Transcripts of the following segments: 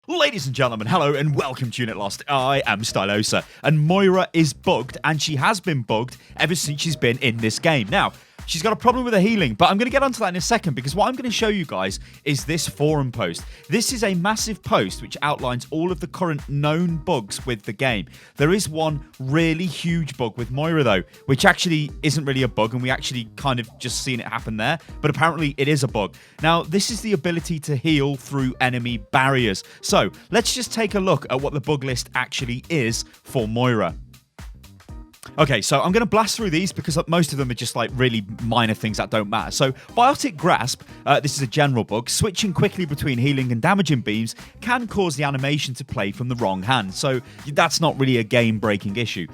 Ladies and gentlemen, hello and welcome to Unit Lost. I am Stylosa, and Moira is bugged, and she has been bugged ever since she's been in this game. Now, she's got a problem with her healing, but I'm going to get onto that in a second because what I'm going to show you guys is this forum post. This is a massive post which outlines all of the current known bugs with the game. There is one really huge bug with Moira though, which actually isn't really a bug, and we actually kind of just seen it happen there, but apparently it is a bug. Now, this is the ability to heal through enemy barriers. So, let's just take a look at what the bug list actually is for Moira. Okay, so I'm going to blast through these because most of them are just like really minor things that don't matter. So, Biotic Grasp, this is a general bug. Switching quickly between healing and damaging beams can cause the animation to play from the wrong hand. So, that's not really a game-breaking issue.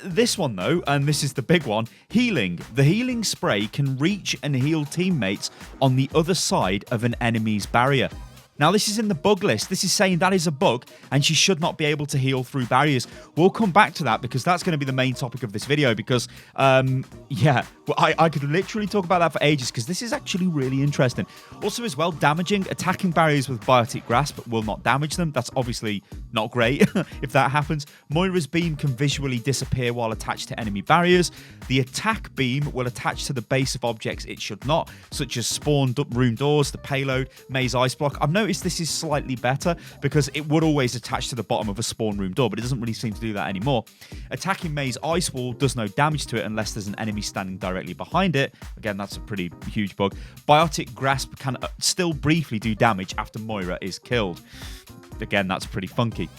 This one, though, and this is the big one, healing. The healing spray can reach and heal teammates on the other side of an enemy's barrier. Now, this is in the bug list. This is saying that is a bug, and she should not be able to heal through barriers. We'll come back to that because that's going to be the main topic of this video because, I could literally talk about that for ages because this is actually really interesting. Also, as well, attacking barriers with Biotic Grasp will not damage them. That's obviously not great if that happens. Moira's beam can visually disappear while attached to enemy barriers. The attack beam will attach to the base of objects it should not, such as spawned up room doors, the payload, maze ice block. I've noticed this is slightly better because it would always attach to the bottom of a spawn room door, but it doesn't really seem to do that anymore. Attacking maze ice wall does no damage to it unless there's an enemy standing directly behind it. Again, that's a pretty huge bug. Biotic Grasp can still briefly do damage after Moira is killed. Again, that's pretty funky.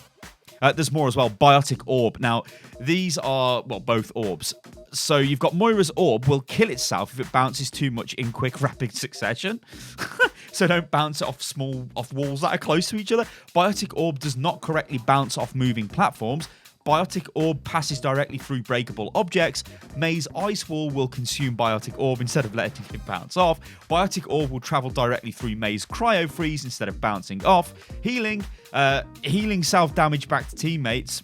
There's more as well. Biotic Orb. Now, these are, well, both orbs. So you've got Moira's orb will kill itself if it bounces too much in quick, rapid succession. So don't bounce it off walls that are close to each other. Biotic Orb does not correctly bounce off moving platforms. Biotic Orb passes directly through breakable objects. Maze Ice Wall will consume Biotic Orb instead of letting it bounce off. Biotic Orb will travel directly through Maze Cryo Freeze instead of bouncing off. Healing self-damage back to teammates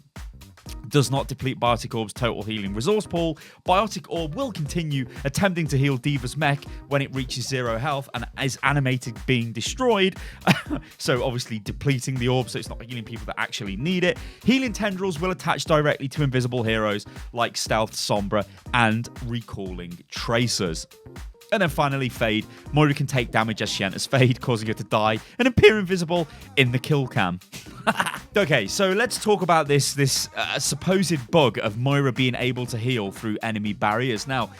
does not deplete Biotic Orb's total healing resource pool. Biotic Orb will continue attempting to heal Diva's mech when it reaches 0 health and is animated being destroyed. So obviously depleting the orb so it's not healing people that actually need it. Healing Tendrils will attach directly to invisible heroes like Stealth Sombra and Recalling Tracers. And then finally, Fade. Moira can take damage as she enters Fade, causing her to die and appear invisible in the kill cam. Okay, so let's talk about this supposed bug of Moira being able to heal through enemy barriers. Now,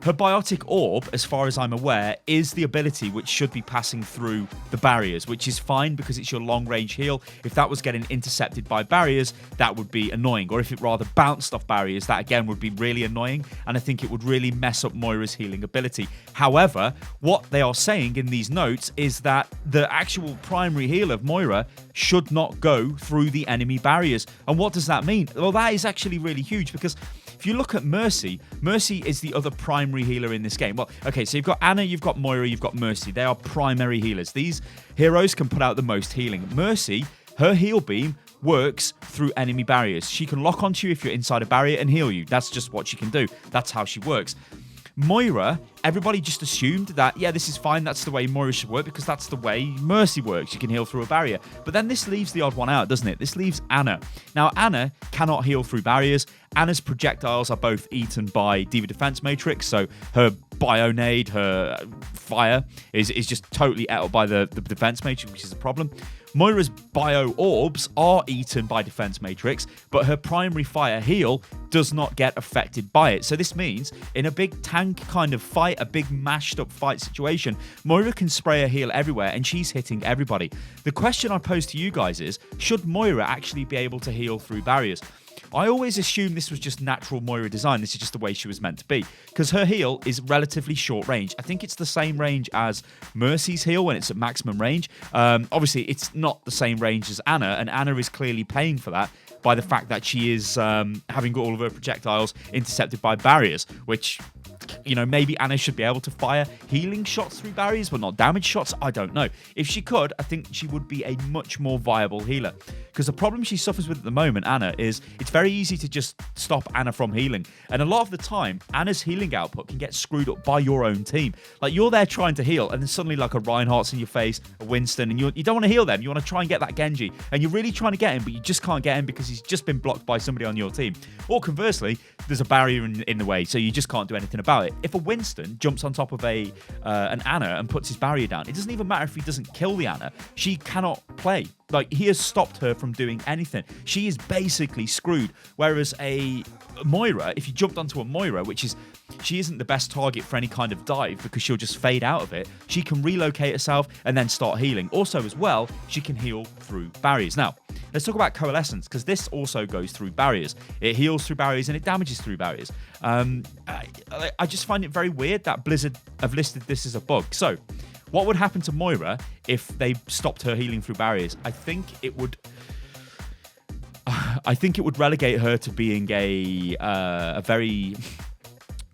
her Biotic Orb, as far as I'm aware, is the ability which should be passing through the barriers, which is fine because it's your long-range heal. If that was getting intercepted by barriers, that would be annoying. Or if it rather bounced off barriers, that again would be really annoying, and I think it would really mess up Moira's healing ability. However, what they are saying in these notes is that the actual primary heal of Moira should not go through the enemy barriers. And what does that mean? Well, that is actually really huge because if you look at Mercy is the other primary healer in this game. Well, okay, so you've got Anna, you've got Moira, you've got Mercy. They are primary healers. These heroes can put out the most healing. Mercy, her heal beam works through enemy barriers. She can lock onto you if you're inside a barrier and heal you. That's just what she can do. That's how she works. Moira, everybody just assumed that, yeah, this is fine, that's the way Moira should work because that's the way Mercy works. You can heal through a barrier. But then this leaves the odd one out, doesn't it? This leaves Anna. Now, Anna cannot heal through barriers. Anna's projectiles are both eaten by Diva Defense Matrix, so her Bionade, her fire, is just totally ate up by the Defense Matrix, which is a problem. Moira's Bio Orbs are eaten by Defense Matrix, but her primary fire heal does not get affected by it. So this means in a big tank kind of fight, a big mashed up fight situation, Moira can spray her heal everywhere and she's hitting everybody. The question I pose to you guys is, should Moira actually be able to heal through barriers? I always assumed this was just natural Moira design. This is just the way she was meant to be. Because her heal is relatively short range. I think it's the same range as Mercy's heal when it's at maximum range. Obviously, it's not the same range as Anna, and Anna is clearly paying for that by the fact that she is having all of her projectiles intercepted by barriers, which maybe Anna should be able to fire healing shots through barriers, but not damage shots. I don't know. If she could, I think she would be a much more viable healer. Because the problem she suffers with at the moment, Anna, is it's very easy to just stop Anna from healing. And a lot of the time, Anna's healing output can get screwed up by your own team. Like, you're there trying to heal, and then suddenly like a Reinhardt's in your face, a Winston, and you don't want to heal them. You want to try and get that Genji. And you're really trying to get him, but you just can't get him because he's just been blocked by somebody on your team. Or conversely, there's a barrier in the way, so you just can't do anything about it. If a Winston jumps on top of an Anna and puts his barrier down, it doesn't even matter if he doesn't kill the Anna. She cannot play. Like, he has stopped her from doing anything. She is basically screwed. Whereas a Moira, if you jumped onto a Moira, she isn't the best target for any kind of dive because she'll just fade out of it. She can relocate herself and then start healing. Also, as well, she can heal through barriers. Now, let's talk about Coalescence, because this also goes through barriers. It heals through barriers and it damages through barriers. I just find it very weird that Blizzard have listed this as a bug. So, what would happen to Moira if they stopped her healing through barriers? I think it would relegate her to being a very...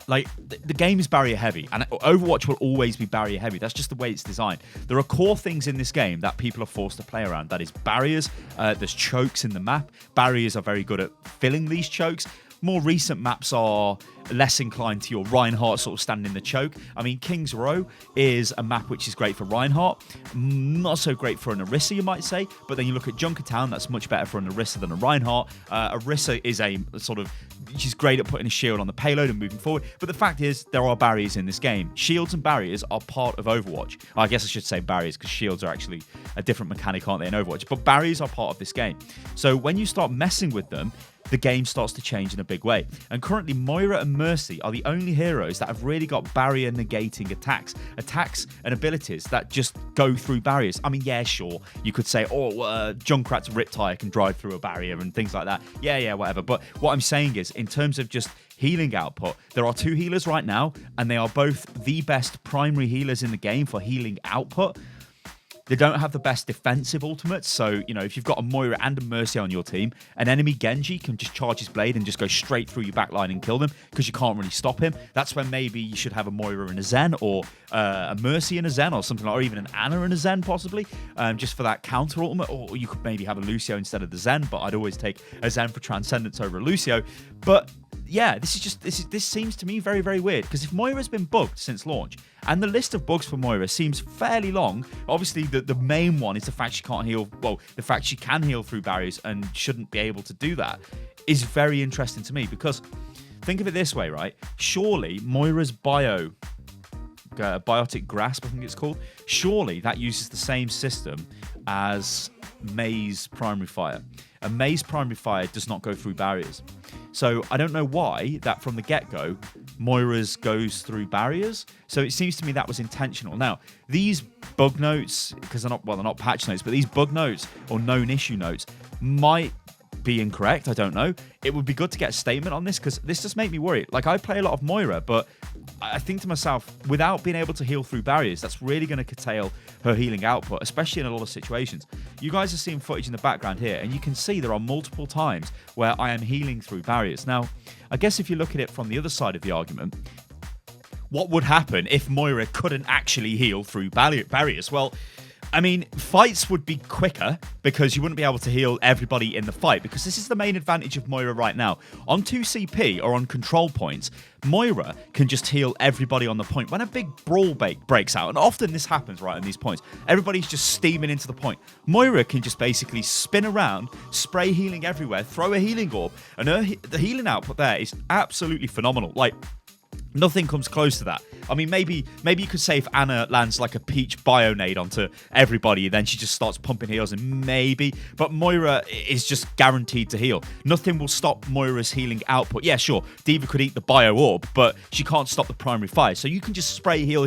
Like, the game is barrier heavy, and Overwatch will always be barrier heavy. That's just the way it's designed. There are core things in this game that people are forced to play around. That is barriers. There's chokes in the map. Barriers are very good at filling these chokes. More recent maps are less inclined to your Reinhardt sort of standing in the choke. I mean, King's Row is a map which is great for Reinhardt, not so great for an Orisa, you might say, but then you look at Junkertown, that's much better for an Orisa than a Reinhardt. Orisa is a sort of, she's great at putting a shield on the payload and moving forward, but the fact is, there are barriers in this game. Shields and barriers are part of Overwatch. I guess I should say barriers, because shields are actually a different mechanic, aren't they, in Overwatch, but barriers are part of this game. So when you start messing with them, the game starts to change in a big way. And currently, Moira and Mercy are the only heroes that have really got barrier negating attacks and abilities that just go through barriers. I mean, yeah, sure, you could say, Junkrat's Riptide can drive through a barrier and things like that. Yeah, whatever. But what I'm saying is, in terms of just healing output, there are two healers right now, and they are both the best primary healers in the game for healing output. They don't have the best defensive ultimates, so, if you've got a Moira and a Mercy on your team, an enemy Genji can just charge his blade and just go straight through your backline and kill them because you can't really stop him. That's when maybe you should have a Moira and a Zen, or a Mercy and a Zen, or something like, or even an Anna and a Zen possibly, just for that counter ultimate. Or you could maybe have a Lucio instead of the Zen, but I'd always take a Zen for Transcendence over a Lucio. But yeah, this seems to me very, very weird, because if Moira's been bugged since launch, and the list of bugs for Moira seems fairly long, obviously the main one is the fact she can't heal, the fact she can heal through barriers and shouldn't be able to do that, is very interesting to me, because think of it this way, right? Surely Moira's biotic grasp, I think it's called, surely that uses the same system as Mei's primary fire. And Mei's primary fire does not go through barriers. So I don't know why that from the get-go, Moira's goes through barriers. So it seems to me that was intentional. Now, these bug notes, because they're not patch notes, but these bug notes or known issue notes might be incorrect. I don't know. It would be good to get a statement on this, because this just makes me worry. Like, I play a lot of Moira, but I think to myself, without being able to heal through barriers, that's really going to curtail her healing output, especially in a lot of situations. You guys are seeing footage in the background here, and you can see there are multiple times where I am healing through barriers. Now, I guess if you look at it from the other side of the argument, what would happen if Moira couldn't actually heal through barriers? Well, I mean, fights would be quicker because you wouldn't be able to heal everybody in the fight, because this is the main advantage of Moira right now. On 2CP or on control points, Moira can just heal everybody on the point. When a big brawl breaks out, and often this happens right on these points, everybody's just steaming into the point. Moira can just basically spin around, spray healing everywhere, throw a healing orb, and the healing output there is absolutely phenomenal. Like, nothing comes close to that. I mean, maybe you could say if Anna lands like a peach bionade onto everybody, then she just starts pumping heals, and maybe. But Moira is just guaranteed to heal. Nothing will stop Moira's healing output. Yeah, sure, D.Va could eat the bio orb, but she can't stop the primary fire. So you can just spray heal,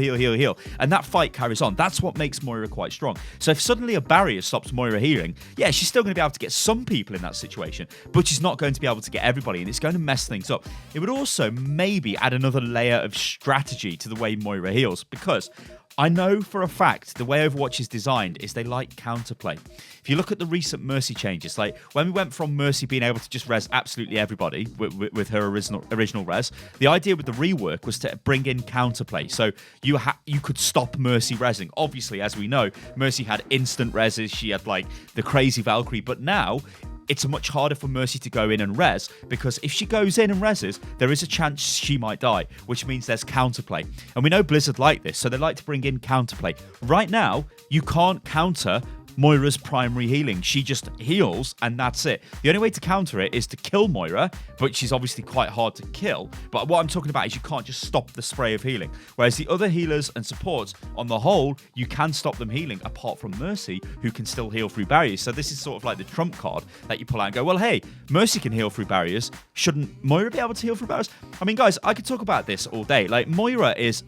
and that fight carries on. That's what makes Moira quite strong. So if suddenly a barrier stops Moira healing, yeah, she's still going to be able to get some people in that situation, but she's not going to be able to get everybody, and it's going to mess things up. It would also maybe add another layer layer of strategy to the way Moira heals, because I know for a fact the way Overwatch is designed is they like counterplay. If you look at the recent Mercy changes, like when we went from Mercy being able to just res absolutely everybody with her original res, the idea with the rework was to bring in counterplay. So you could stop Mercy resing. Obviously, as we know, Mercy had instant reses. She had like the crazy Valkyrie, but now it's much harder for Mercy to go in and res, because if she goes in and reses, there is a chance she might die, which means there's counterplay. And we know Blizzard like this, so they like to bring in counterplay. Right now, you can't counter Moira's primary healing. She just heals and that's it. The only way to counter it is to kill Moira, but she's obviously quite hard to kill. But what I'm talking about is you can't just stop the spray of healing. Whereas the other healers and supports, on the whole, you can stop them healing, apart from Mercy, who can still heal through barriers. So this is sort of like the trump card that you pull out and go, well, hey, Mercy can heal through barriers. Shouldn't Moira be able to heal through barriers? I mean, guys, I could talk about this all day. Like, Moira is,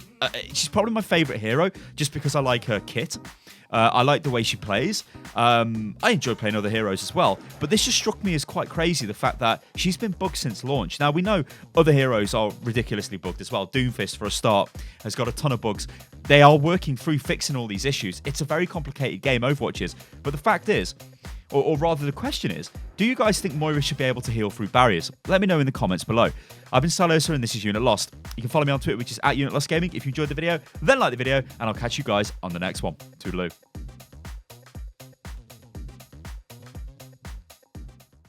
she's probably my favorite hero just because I like her kit. I like the way she plays. I enjoy playing other heroes as well. But this just struck me as quite crazy, the fact that she's been bugged since launch. Now, we know other heroes are ridiculously bugged as well. Doomfist, for a start, has got a ton of bugs. They are working through fixing all these issues. It's a very complicated game, Overwatch is. But the fact is, or rather the question is, do you guys think Moira should be able to heal through barriers? Let me know in the comments below. I've been Stylosa and this is Unit Lost. You can follow me on Twitter, which is @UnitLostGaming. If you enjoyed the video, then like the video, and I'll catch you guys on the next one. Toodaloo.